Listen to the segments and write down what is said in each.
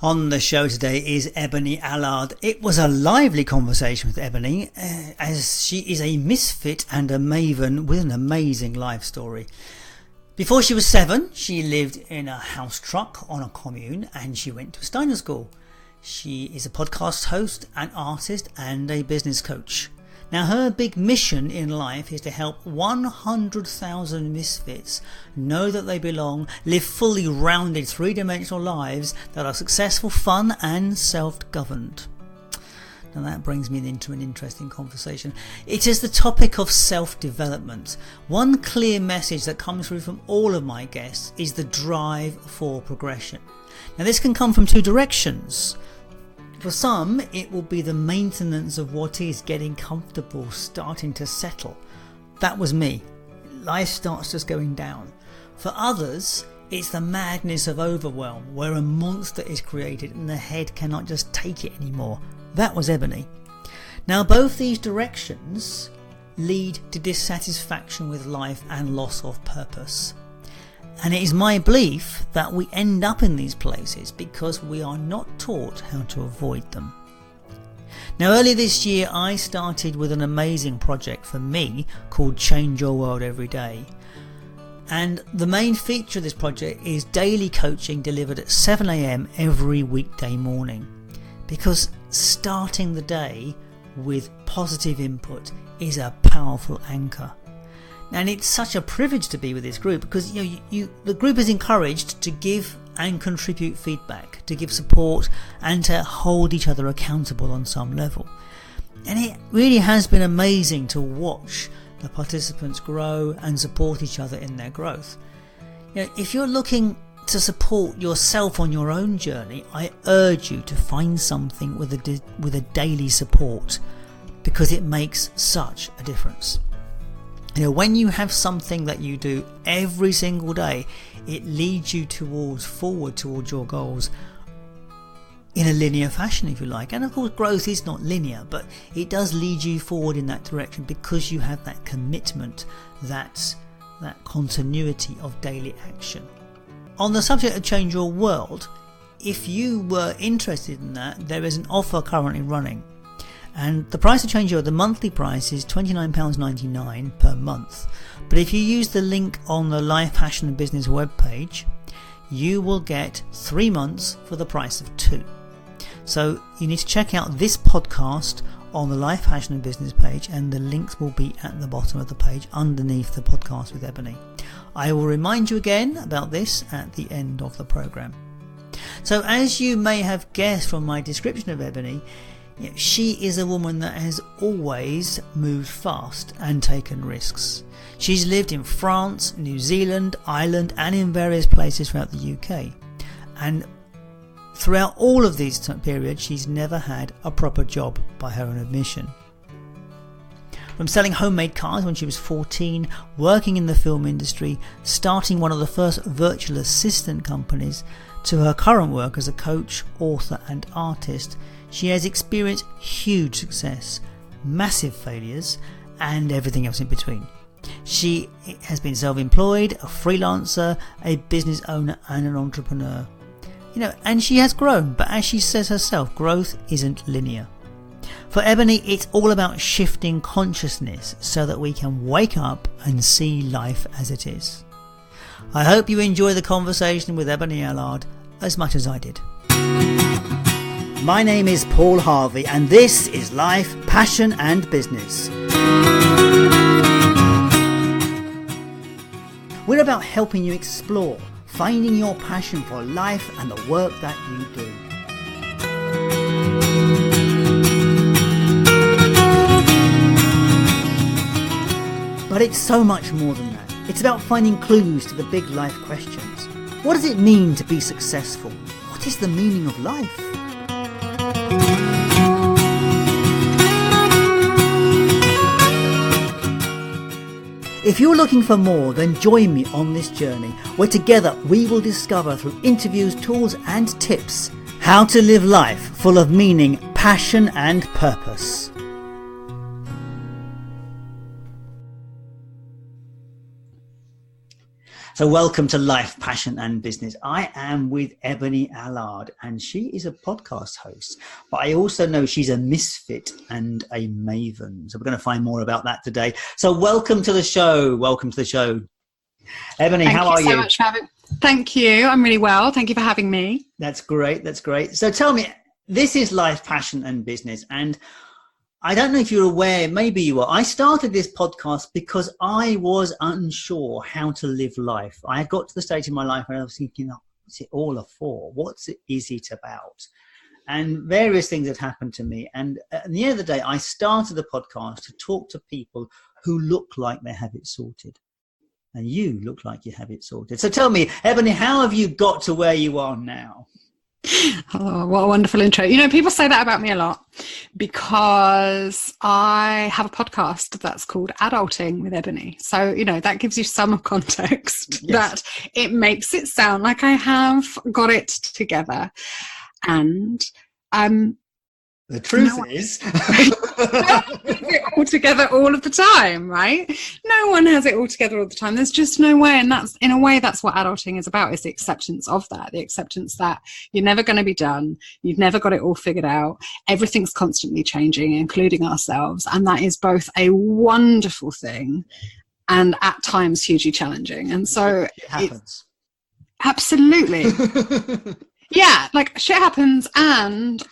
On the show today is Ebonie Allard. It was a lively conversation with Ebonie, as she is a misfit and a maven with an amazing life story. Before she was 7, she lived in a house truck on a commune and she went to Steiner school. She is a podcast host, an artist and a business coach. Now her big mission in life is to help 100,000 misfits know that they belong, live fully rounded three-dimensional lives that are successful, fun and self-governed. Now that brings me into an interesting conversation. It is the topic of self-development. One clear message that comes through from all of my guests is the drive for progression. Now this can come from two directions. For some, it will be the maintenance of what is, getting comfortable, starting to settle. That was me. Life starts just going down. For others, it's the madness of overwhelm, where a monster is created and the head cannot just take it anymore. That was Ebonie. Now both these directions lead to dissatisfaction with life and loss of purpose. And it is my belief that we end up in these places because we are not taught how to avoid them. Now earlier this year I started with an amazing project for me called Change Your World Every Day. And the main feature of this project is daily coaching delivered at 7 a.m. every weekday morning. Because starting the day with positive input is a powerful anchor. And it's such a privilege to be with this group because the group is encouraged to give and contribute feedback, to give support and to hold each other accountable on some level. And it really has been amazing to watch the participants grow and support each other in their growth. If you're looking to support yourself on your own journey, I urge you to find something with a daily support because it makes such a difference. When you have something that you do every single day, it leads you forward towards your goals in a linear fashion, if you like. And of course growth is not linear, but it does lead you forward in that direction because you have that commitment, that continuity of daily action. On the subject of Change Your World, if you were interested in that, there is an offer currently running. And the price of Change Your World, the monthly price is £29.99 per month. But if you use the link on the Life, Passion and Business webpage, you will get 3 months for the price of 2. So you need to check out this podcast on the Life, Passion and Business page, and the links will be at the bottom of the page underneath the podcast with Ebonie. I will remind you again about this at the end of the program. So as you may have guessed from my description of Ebonie, she is a woman that has always moved fast and taken risks. She's lived in France, New Zealand, Ireland and in various places throughout the UK. And throughout all of these periods she's never had a proper job by her own admission. From selling homemade cars when she was 14, working in the film industry, starting one of the first virtual assistant companies, to her current work as a coach, author and artist, she has experienced huge success, massive failures and everything else in between. She has been self-employed, a freelancer, a business owner and an entrepreneur. And she has grown, but as she says herself, growth isn't linear. For Ebonie, it's all about shifting consciousness so that we can wake up and see life as it is. I hope you enjoy the conversation with Ebonie Allard as much as I did. My name is Paul Harvey and this is Life, Passion and Business. We're about helping you explore, finding your passion for life and the work that you do. But it's so much more than that. It's about finding clues to the big life questions. What does it mean to be successful? What is the meaning of life? If you're looking for more, then join me on this journey where together we will discover through interviews, tools and tips how to live life full of meaning, passion and purpose. So welcome to Life, Passion and Business. I am with Ebonie Allard, and she is a podcast host, but I also know she's a misfit and a maven. So we're going to find more about that today. So welcome to the show. Welcome to the show. Ebonie, how are you? Thank you so much for having me. Thank you. I'm really well. Thank you for having me. That's great. That's great. So tell me, this is Life, Passion and Business, and I don't know if you're aware, maybe you are. I started this podcast because I was unsure how to live life. I had got to the stage in my life where I was thinking, oh, what's it all for? Is it about? And various things had happened to me. And at the end of the day, I started the podcast to talk to people who look like they have it sorted. And you look like you have it sorted. So tell me, Ebonie, how have you got to where you are now? Oh, what a wonderful intro. You know, people say that about me a lot because I have a podcast that's called Adulting with Ebonie. So, you know, that gives you some context. Yes. That it makes it sound like I have got it together. And the truth is no one has it all together all of the time, right? No one has it all together all the time. There's just no way. And that's, in a way, that's what adulting is about, is the acceptance of that, the acceptance that you're never going to be done. You've never got it all figured out. Everything's constantly changing, including ourselves. And that is both a wonderful thing and at times hugely challenging. And so it happens. Absolutely. Yeah, like shit happens, and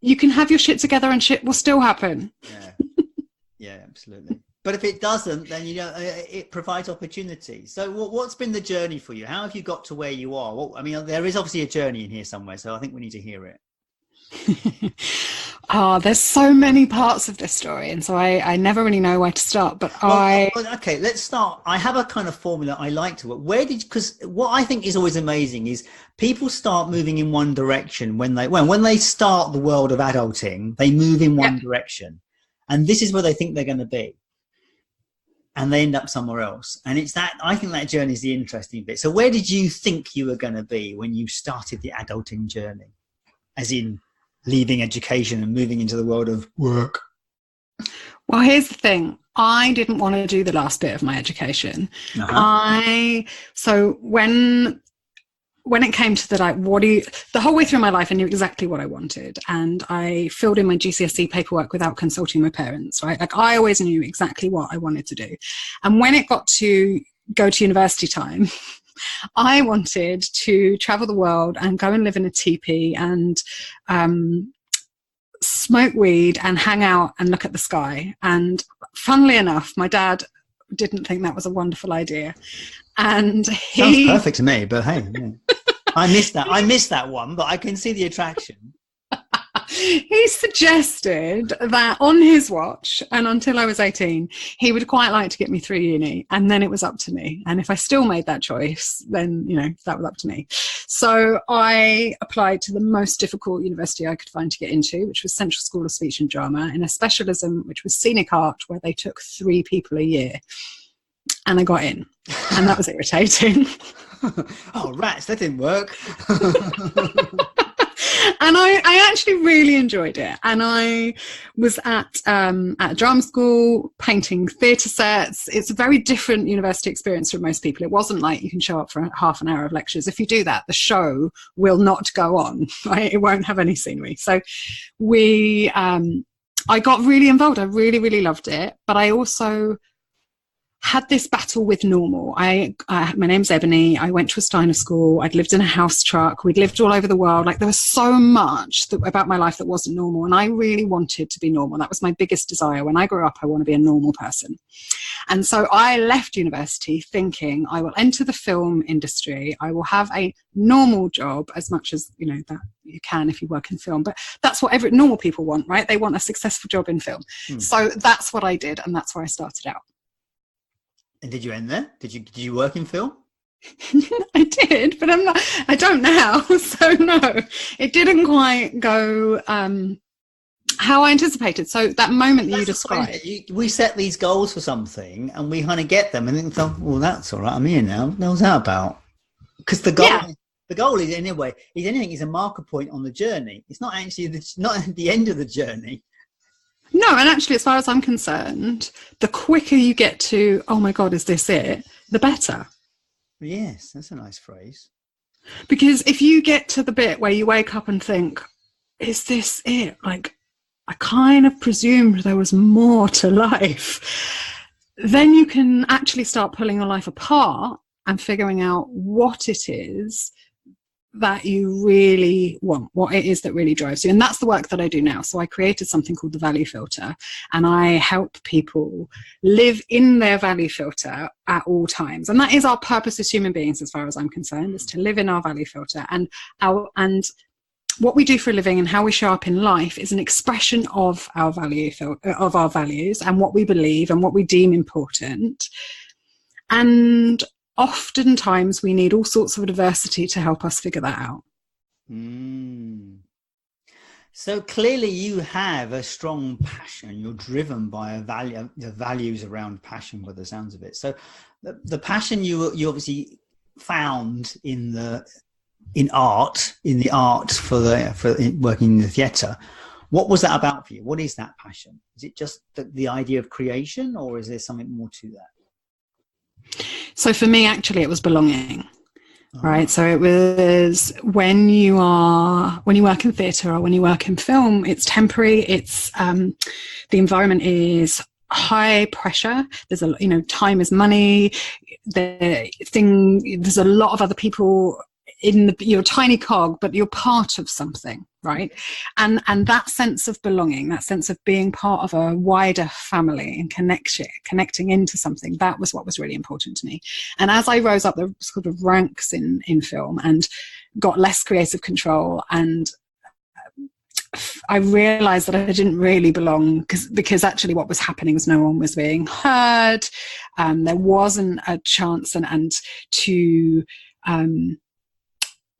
you can have your shit together and shit will still happen. Yeah, absolutely. But if it doesn't, then, you know, it provides opportunity. So what's been the journey for you? How have you got to where you are? Well, I mean, there is obviously a journey in here somewhere, so I think we need to hear it. There's so many parts of this story, and so I never really know where to start, but okay, let's start. I have a kind of formula I like to work. Because what I think is always amazing is people start moving in one direction when they start the world of adulting, they move in one direction, and this is where they think they're going to be, and they end up somewhere else. And it's that, I think that journey is the interesting bit. So where did you think you were going to be when you started the adulting journey, as in leaving education and moving into the world of work? Well, here's the thing. I didn't want to do the last bit of my education. So when it came to the whole way through my life, I knew exactly what I wanted. And I filled in my GCSE paperwork without consulting my parents, right? Like, I always knew exactly what I wanted to do. And when it got to go to university time, I wanted to travel the world and go and live in a teepee and smoke weed and hang out and look at the sky. And funnily enough, my dad didn't think that was a wonderful idea. And sounds perfect to me, but hey, yeah. I missed that one, but I can see the attraction. He suggested that on his watch, and until I was 18, he would quite like to get me through uni, and then it was up to me. And if I still made that choice, then, you know, that was up to me. So I applied to the most difficult university I could find to get into, which was Central School of Speech and Drama, in a specialism which was scenic art, where they took 3 people a year. And I got in, and that was irritating. Oh, rats, that didn't work. And I actually really enjoyed it. And I was at drama school, painting theatre sets. It's a very different university experience for most people. It wasn't like you can show up for half an hour of lectures. If you do that, the show will not go on, right? It won't have any scenery. So I got really involved. I really, really loved it. But I also had this battle with normal. My name's Ebonie. I went to a Steiner school. I'd lived in a house truck. We'd lived all over the world. Like, there was so much about my life that wasn't normal. And I really wanted to be normal. That was my biggest desire. When I grew up, I want to be a normal person. And so I left university thinking I will enter the film industry. I will have a normal job, as much as, you know, that you can if you work in film. But that's what normal people want, right? They want a successful job in film. So that's what I did. And that's where I started out. And did you end there? Did you work in film? I did, but I don't now. So no, it didn't quite go how I anticipated. So that moment that you described. We set these goals for something and we kind of get them and then well, that's all right. I'm here now. What's that about? Because the goal is, anyway, is a marker point on the journey. It's not actually not at the end of the journey. No, and actually, as far as I'm concerned, the quicker you get to, oh my God, is this it? The better. Yes, that's a nice phrase. Because if you get to the bit where you wake up and think, is this it? Like, I kind of presumed there was more to life. Then you can actually start pulling your life apart and figuring out what it is that you really want, what it is that really drives you. And that's the work that I do now. So I created something called the value filter, and I help people live in their value filter at all times. And that is our purpose as human beings, as far as I'm concerned, is to live in our value filter. And what we do for a living and how we show up in life is an expression of our of our values and what we believe and what we deem important. And oftentimes we need all sorts of adversity to help us figure that out. So clearly you have a strong passion. You're driven by the values around passion, by the sounds of it. So the passion you obviously found in the art for working in the theatre. What was that about for you? What is that passion? Is it just the idea of creation, or is there something more to that? So for me, actually, it was belonging. Right. So it was when you work in theatre or when you work in film, it's temporary. It's the environment is high pressure. There's time is money. There's a lot of other people you're a tiny cog, but you're part of something, right? And that sense of belonging, that sense of being part of a wider family and connecting into something, that was what was really important to me. And as I rose up the sort of ranks in film and got less creative control, and I realized that I didn't really belong because actually what was happening was no one was being heard. There wasn't a chance and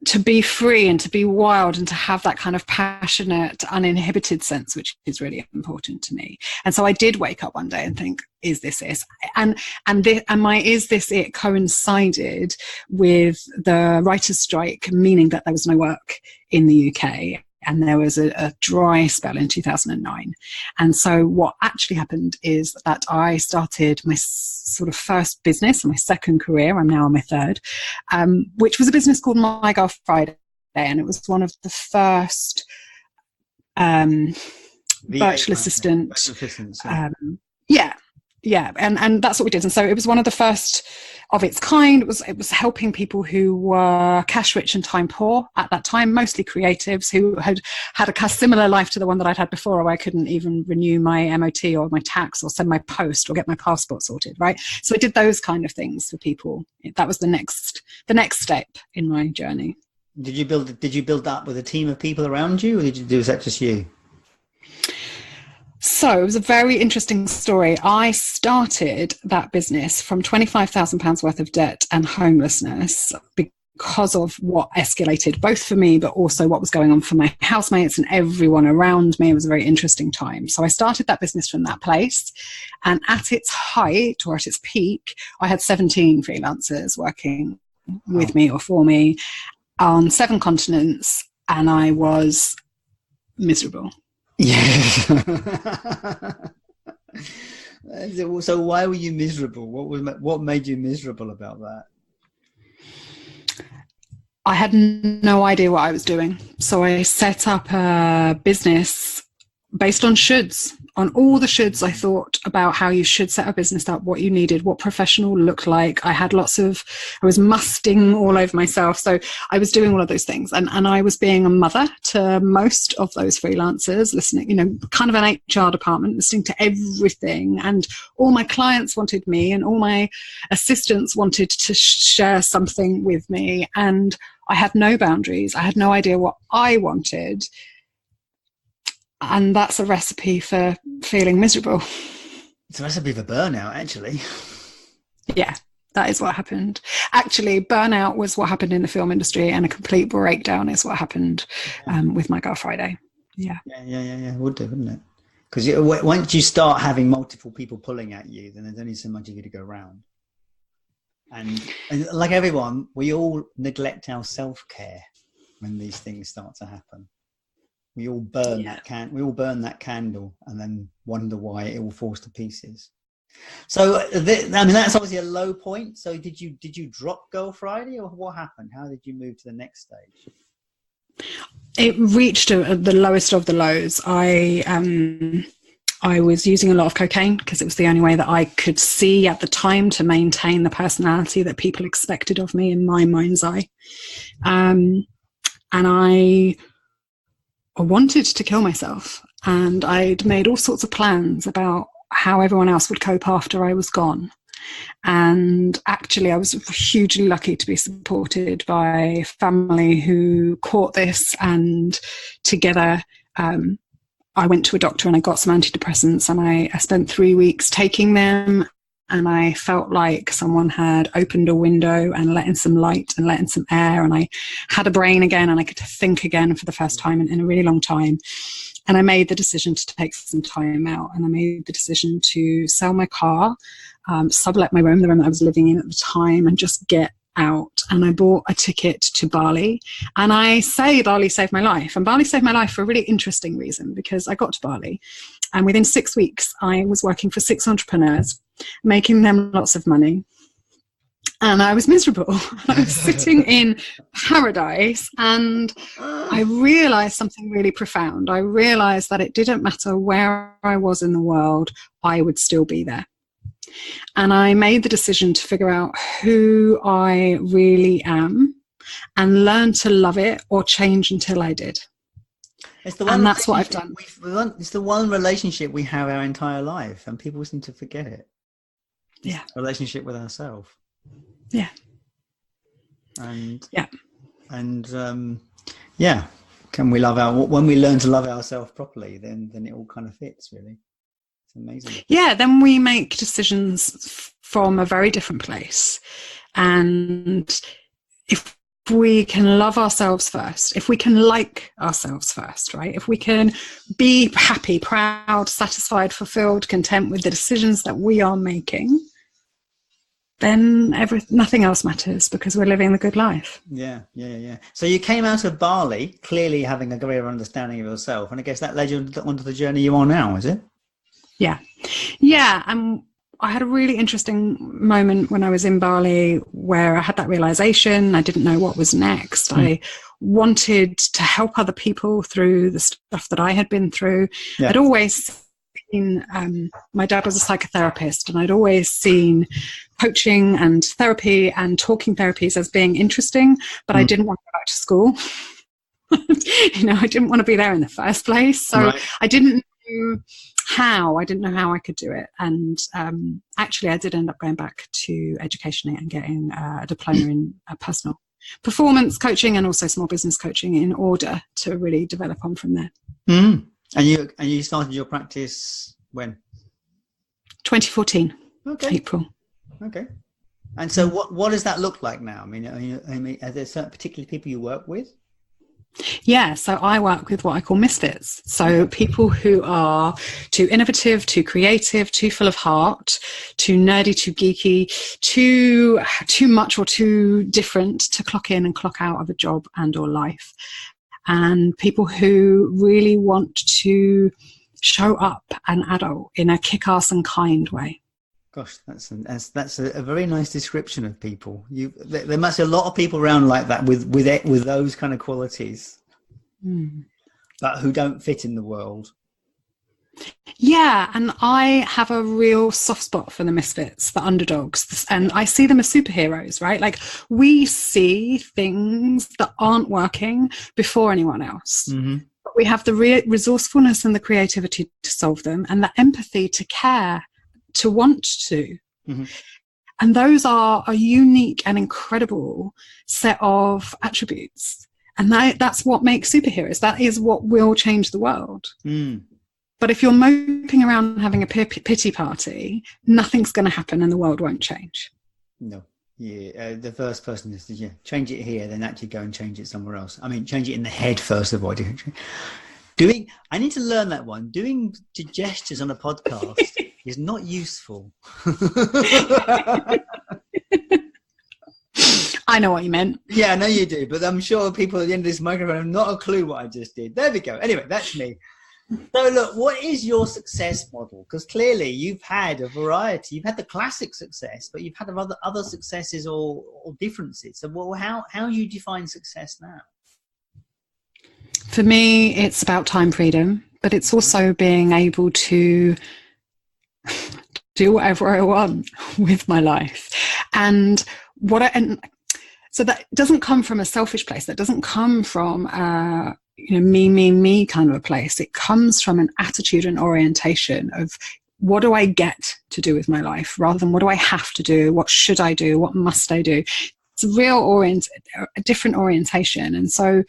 to be free and to be wild and to have that kind of passionate, uninhibited sense, which is really important to me. And so I did wake up one day and think, is this it? And my is this it coincided with the writer's strike, meaning that there was no work in the UK. And there was a dry spell in 2009. And so what actually happened is that I started my sort of first business, my second career, I'm now on my third, which was a business called My Girl Friday. And it was one of the first virtual assistant. Yeah. And that's what we did. And so it was one of the first of its kind. It was helping people who were cash rich and time poor at that time, mostly creatives who had a similar life to the one that I'd had before, where I couldn't even renew my MOT or my tax or send my post or get my passport sorted, right? So I did those kind of things for people. That was the next step in my journey. Did you build up with a team of people around you, or was that just you? So it was a very interesting story. I started that business from £25,000 worth of debt and homelessness because of what escalated, both for me, but also what was going on for my housemates and everyone around me. It was a very interesting time. So I started that business from that place. And at its height, or at its peak, I had 17 freelancers working with me or for me on 7 continents. And I was miserable. Yes. So why were you miserable? What made you miserable about that? I had no idea what I was doing. So I set up a business based on shoulds, on all the shoulds. I thought about how you should set a business up, what you needed, what professional looked like. I was musting all over myself. So I was doing all of those things. And I was being a mother to most of those freelancers, listening, kind of an HR department, listening to everything. And all my clients wanted me, and all my assistants wanted to share something with me. And I had no boundaries. I had no idea what I wanted. And that's a recipe for feeling miserable. It's a recipe for burnout, actually. Yeah, that is what happened. Actually, burnout was what happened in the film industry, and a complete breakdown is what happened with My Girl Friday. Yeah. It would do, wouldn't it? Because once you start having multiple people pulling at you, then there's only so much you get to go around. And like everyone, we all neglect our self-care when these things start to happen. We all burn that candle and then wonder why it all falls to pieces. So, I mean, that's obviously a low point. So, did you drop Girl Friday, or what happened? How did you move to the next stage? It reached the lowest of the lows. I was using a lot of cocaine because it was the only way that I could see at the time to maintain the personality that people expected of me in my mind's eye. And I wanted to kill myself. And I'd made all sorts of plans about how everyone else would cope after I was gone. And actually, I was hugely lucky to be supported by family who caught this, and together I went to a doctor and I got some antidepressants, and I spent 3 weeks taking them, and I felt like someone had opened a window and let in some light and let in some air, and I had a brain again, and I could think again for the first time in a really long time. And I made the decision to take some time out, and I made the decision to sell my car, sublet my room, the room that I was living in at the time, and just get out. And I bought a ticket to Bali, and I say Bali saved my life. And Bali saved my life for a really interesting reason, because I got to Bali and within 6 weeks I was working for 6 entrepreneurs, making them lots of money, and I was miserable. I was sitting in paradise, and I realized something really profound. I realized that it didn't matter where I was in the world, I would still be there. And I made the decision to figure out who I really am and learn to love it or change until I did. And that's what I've done. It's the one relationship we have our entire life, and people seem to forget it. Yeah. Relationship with ourselves. Yeah. And yeah. And when we learn to love ourselves properly, then it all kind of fits, really. Amazing. Yeah, then we make decisions from a very different place. And if we can love ourselves first, if we can like ourselves first, right? If we can be happy, proud, satisfied, fulfilled, content with the decisions that we are making, then nothing else matters, because we're living the good life. Yeah. So you came out of Bali clearly having a greater understanding of yourself, and I guess that led you onto the journey you are now, is it? Yeah. And I had a really interesting moment when I was in Bali where I had that realization. I didn't know what was next. I wanted to help other people through the stuff that I had been through. Yeah. I'd always seen, my dad was a psychotherapist, and I'd always seen coaching and therapy and talking therapies as being interesting, but I didn't want to go back to school. I didn't want to be there in the first place. So I didn't know how I could do it. And actually I did end up going back to education and getting a diploma in personal performance coaching and also small business coaching in order to really develop on from there. And you started your practice when? 2014. April. Okay. And so what does that look like now? I mean, are there certain particular people you work with? Yeah, so I work with what I call Misfits. So people who are too innovative, too creative, too full of heart, too nerdy, too geeky, too much or too different to clock in and clock out of a job and or life. And people who really want to show up an adult in a kick-ass and kind way. Gosh, that's a very nice description of people. There must be a lot of people around like that with those kind of qualities, but who don't fit in the world. Yeah, and I have a real soft spot for the misfits, the underdogs, and I see them as superheroes, right? Like, we see things that aren't working before anyone else. Mm-hmm. But we have the resourcefulness and the creativity to solve them, and the empathy to care, to want to. Mm-hmm. And those are a unique and incredible set of attributes. And that's what makes superheroes. That is what will change the world. But if you're moping around having a pity party, nothing's going to happen and the world won't change. No. Yeah, the first person is to change it here, then actually go and change it somewhere else. I mean, change it in the head first of all. I need to learn that one. Doing gestures on a podcast is not useful. I know what you meant. Yeah, I know you do, but I'm sure people at the end of this microphone have not a clue what I just did. There we go. Anyway, that's me. So look, what is your success model? Because clearly you've had a variety. You've had the classic success, but you've had other successes or differences. So how you define success now? For me, it's about time freedom, but it's also being able to do whatever I want with my life. And so that doesn't come from a selfish place. That doesn't come from me kind of a place. It comes from an attitude and orientation of what do I get to do with my life rather than what do I have to do? What should I do? What must I do? It's a different orientation. And so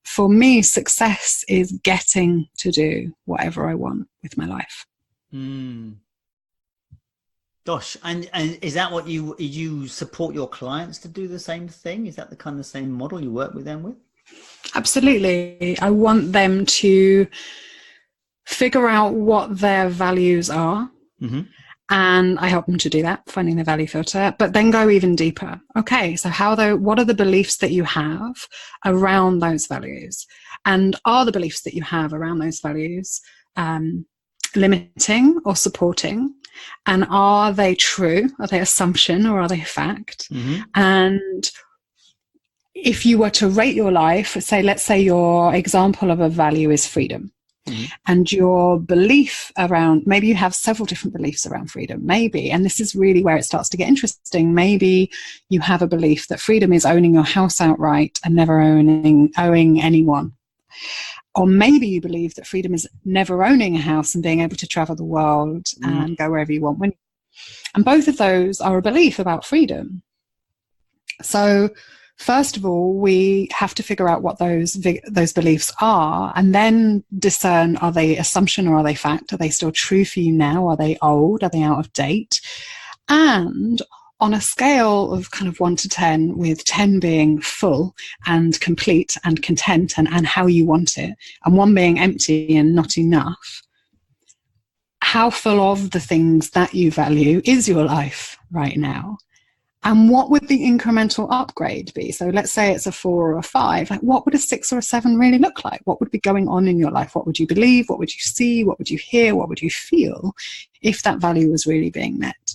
for me, success is getting to do whatever I want with my life. Gosh, and is that what you support your clients to do the same thing? Is that the kind of same model you work with them with? Absolutely. I want them to figure out what their values are. Mm-hmm. And I help them to do that, finding the value filter, but then go even deeper. Okay, so what are the beliefs that you have around those values? And are the beliefs that you have around those values limiting or supporting? And are they true? Are they assumption or are they fact? Mm-hmm. And if you were to rate your life, let's say your example of a value is freedom. Mm-hmm. And your belief around, maybe you have several different beliefs around freedom, maybe, and this is really where it starts to get interesting. Maybe you have a belief that freedom is owning your house outright and never owing anyone. Or maybe you believe that freedom is never owning a house and being able to travel the world and go wherever you want. And both of those are a belief about freedom. So first of all, we have to figure out what those beliefs are and then discern, are they assumption or are they fact? Are they still true for you now? Are they old? Are they out of date? And on a scale of kind of 1 to 10, with 10 being full and complete and content and how you want it, and 1 being empty and not enough, how full of the things that you value is your life right now? And what would the incremental upgrade be? So let's say it's a 4 or a 5. Like, what would a 6 or a 7 really look like? What would be going on in your life? What would you believe? What would you see? What would you hear? What would you feel if that value was really being met?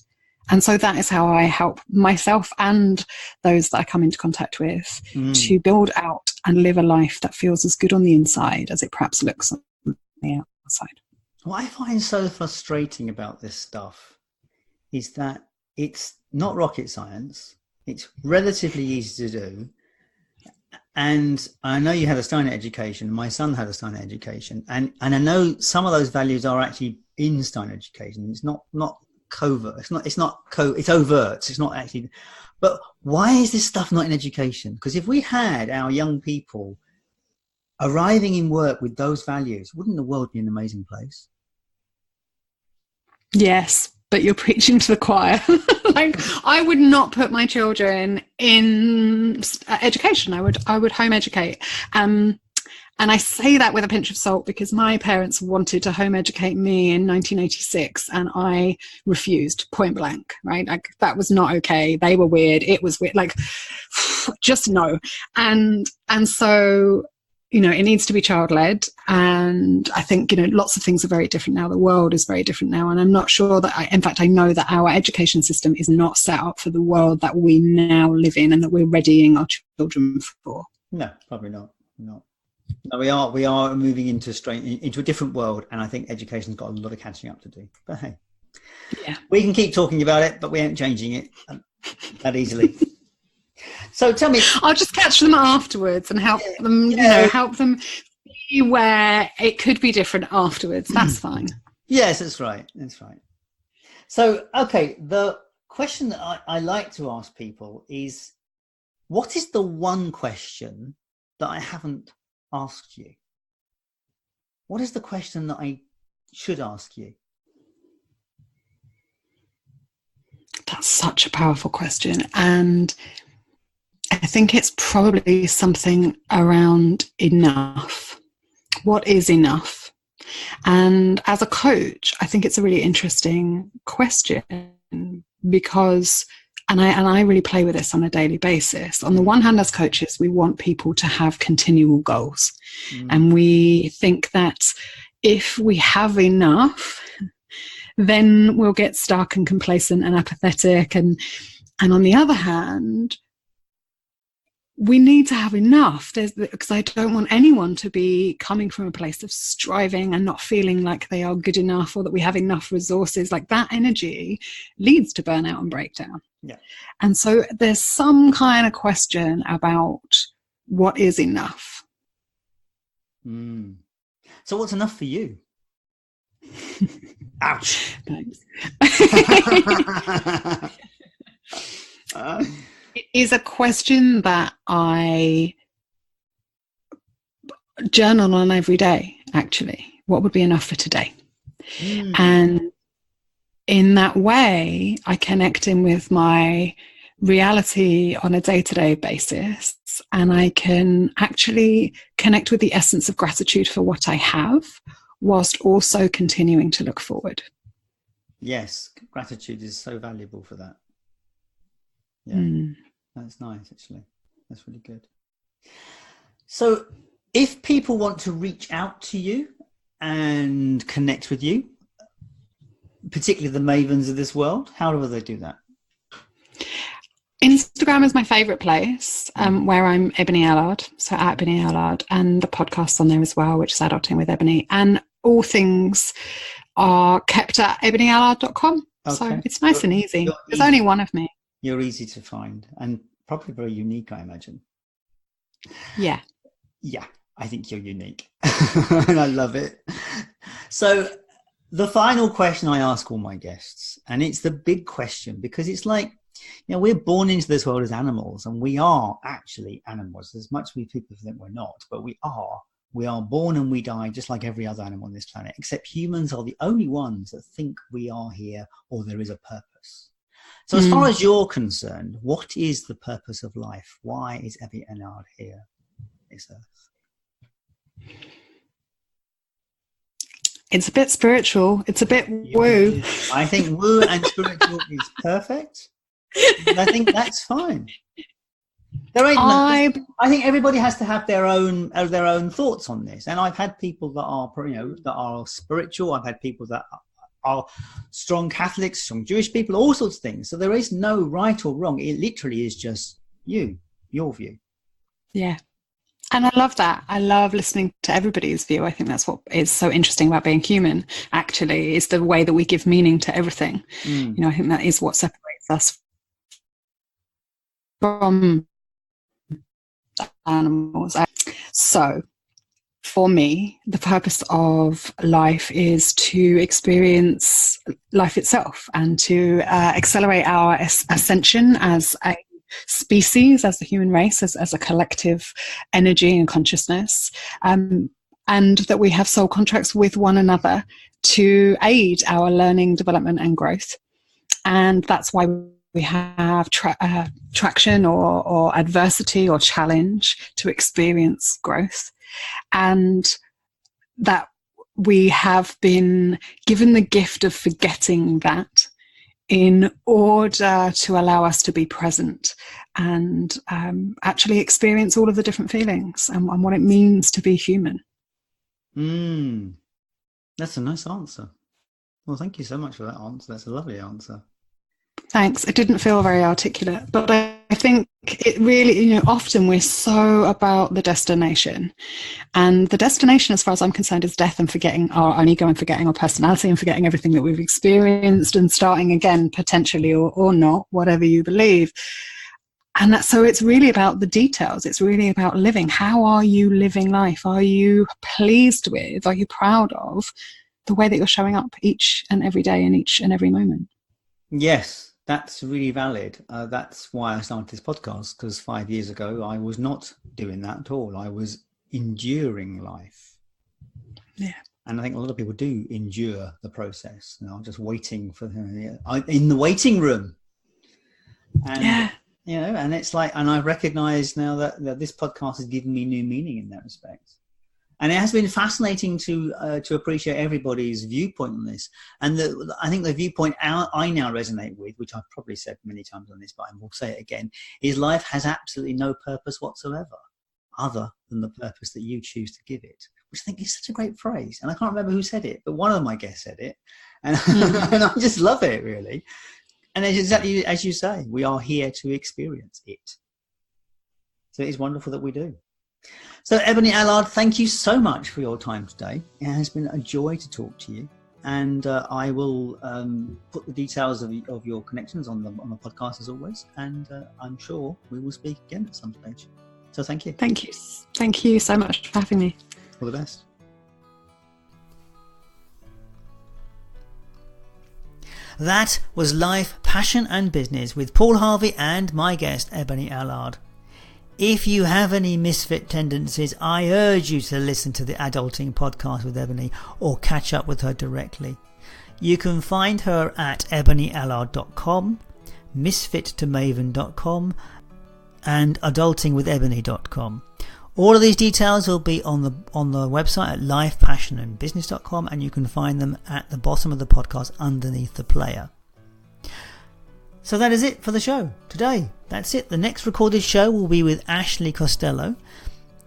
And so that is how I help myself and those that I come into contact with to build out and live a life that feels as good on the inside as it perhaps looks on the outside. What I find so frustrating about this stuff is that it's not rocket science. It's relatively easy to do. And I know you had a Steiner education. My son had a Steiner education. And I know some of those values are actually in Steiner education. It's not covert. It's overt. It's not actually. But why is this stuff not in education? Because if we had our young people arriving in work with those values, wouldn't the world be an amazing place? Yes, but you're preaching to the choir. Like, I would not put my children in education. I would home educate. And I say that with a pinch of salt because my parents wanted to home educate me in 1986 and I refused, point blank, right? Like, that was not okay. They were weird. It was weird. Like, just no. And so, it needs to be child-led. And I think, lots of things are very different now. The world is very different now. And I'm not sure that in fact, I know that our education system is not set up for the world that we now live in and that we're readying our children for. No, probably not. No, we are moving into a different world, and I think education's got a lot of catching up to do. But hey, yeah, we can keep talking about it, but we ain't changing it that easily. So tell me, I'll just catch them afterwards and help them. Help them see where it could be different afterwards. That's fine. Yes, that's right. That's right. So, okay, the question that I like to ask people is, what is the one question that I haven't asked you? What is the question that I should ask you? That's such a powerful question. And I think it's probably something around enough. What is enough? And as a coach, I think it's a really interesting question because and I really play with this on a daily basis. On the one hand, as coaches, we want people to have continual goals. And we think that if we have enough, then we'll get stuck and complacent and apathetic. And on the other hand, we need to have enough, because I don't want anyone to be coming from a place of striving and not feeling like they are good enough, or that we have enough resources. Like, that energy leads to burnout and breakdown. Yeah. And so there's some kind of question about what is enough. So what's enough for you? Ouch. Thanks. It is a question that I journal on every day, actually. What would be enough for today? And in that way, I connect in with my reality on a day-to-day basis, and I can actually connect with the essence of gratitude for what I have, whilst also continuing to look forward. Yes, gratitude is so valuable for that. Yeah, that's nice, actually. That's really good. So if people want to reach out to you and connect with you, particularly the Mavens of this world, how do they do that? Instagram is my favourite place, where I'm Ebonie Allard, so at Ebonie Allard, and the podcast's on there as well, which is Adulting with Ebonie. And all things are kept at ebonieallard.com. Okay. So it's nice and easy. There's only one of me. You're easy to find, and probably very unique, I imagine. Yeah. Yeah, I think you're unique. And I love it. So the final question I ask all my guests, and it's the big question, because it's like, we're born into this world as animals, and we are actually animals. As much as people think we're not, but we are. We are born and we die just like every other animal on this planet, except humans are the only ones that think we are here or there is a purpose. So as far as you're concerned, what is the purpose of life? Why is Ebonie Allard here on this earth? It's a bit spiritual. It's a bit woo. I think woo and spiritual is perfect. And I think that's fine. I think everybody has to have their own thoughts on this. And I've had people that are, that are spiritual. I've had people that are strong Catholics, strong Jewish people, all sorts of things. So there is no right or wrong. It literally is just your view. Yeah. And I love that. I love listening to everybody's view. I think that's what is so interesting about being human, actually, is the way that we give meaning to everything. I think that is what separates us from animals. So for me, the purpose of life is to experience life itself and to accelerate our ascension as a species, as the human race, as a collective energy and consciousness, and that we have soul contracts with one another to aid our learning, development and growth. And that's why we have traction or adversity or challenge to experience growth, and that we have been given the gift of forgetting that in order to allow us to be present and actually experience all of the different feelings and what it means to be human. That's a nice answer. Well, thank you so much for that answer. That's a lovely answer. Thanks. It didn't feel very articulate, but I think it really, often we're so about the destination, and the destination, as far as I'm concerned, is death and forgetting our own ego and forgetting our personality and forgetting everything that we've experienced and starting again, potentially, or not, whatever you believe. And so it's really about the details. It's really about living. How are you living life? Are you pleased with, are you proud of the way that you're showing up each and every day and each and every moment? Yes, that's really valid. That's why I started this podcast, because 5 years ago, I was not doing that at all. I was enduring life. Yeah. And I think a lot of people do endure the process. Just waiting for in the waiting room. And, yeah. And it's like, and I recognize now that this podcast has given me new meaning in that respect. And it has been fascinating to appreciate everybody's viewpoint on this. And I think the viewpoint I now resonate with, which I've probably said many times on this, but I will say it again, is life has absolutely no purpose whatsoever other than the purpose that you choose to give it, which I think is such a great phrase. And I can't remember who said it, but one of my guests said it. And, and I just love it, really. And it's exactly as you say, we are here to experience it. So it is wonderful that we do. So Ebonie Allard, thank you so much for your time today. It has been a joy to talk to you. And I will put the details of your connections on the podcast as always. And I'm sure we will speak again at some stage. So thank you. Thank you. Thank you so much for having me. All the best. That was Life, Passion and Business with Paul Harvey and my guest Ebonie Allard. If you have any misfit tendencies, I urge you to listen to the Adulting Podcast with Ebonie or catch up with her directly. You can find her at ebonieallard.com, misfittomaven.com and adultingwithebonie.com. All of these details will be on the website at lifepassionandbusiness.com, and you can find them at the bottom of the podcast underneath the player. So that is it for the show today. That's it. The next recorded show will be with Ashley Costello,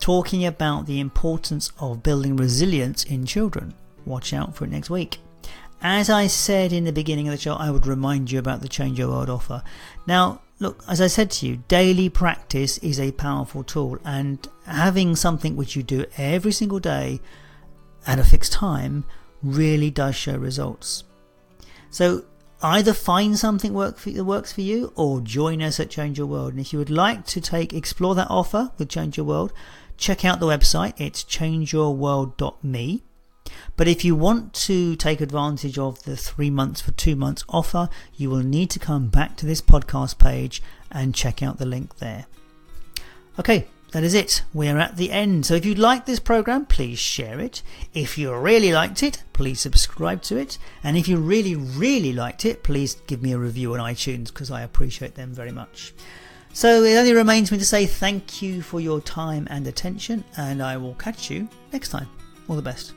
talking about the importance of building resilience in children. Watch out for it next week. As I said in the beginning of the show, I would remind you about the Change Your World offer. Now, look, as I said to you, daily practice is a powerful tool, and having something which you do every single day at a fixed time really does show results. So either find something that works for you or join us at Change Your World. And if you would like to explore that offer with Change Your World, check out the website. It's changeyourworld.me. But if you want to take advantage of the 3 months for 2 months offer, you will need to come back to this podcast page and check out the link there. Okay, that is it. We're at the end. So if you like this program, please share it. If you really liked it, please subscribe to it. And if you really, really liked it, please give me a review on iTunes, because I appreciate them very much. So it only remains me to say thank you for your time and attention, and I will catch you next time. All the best.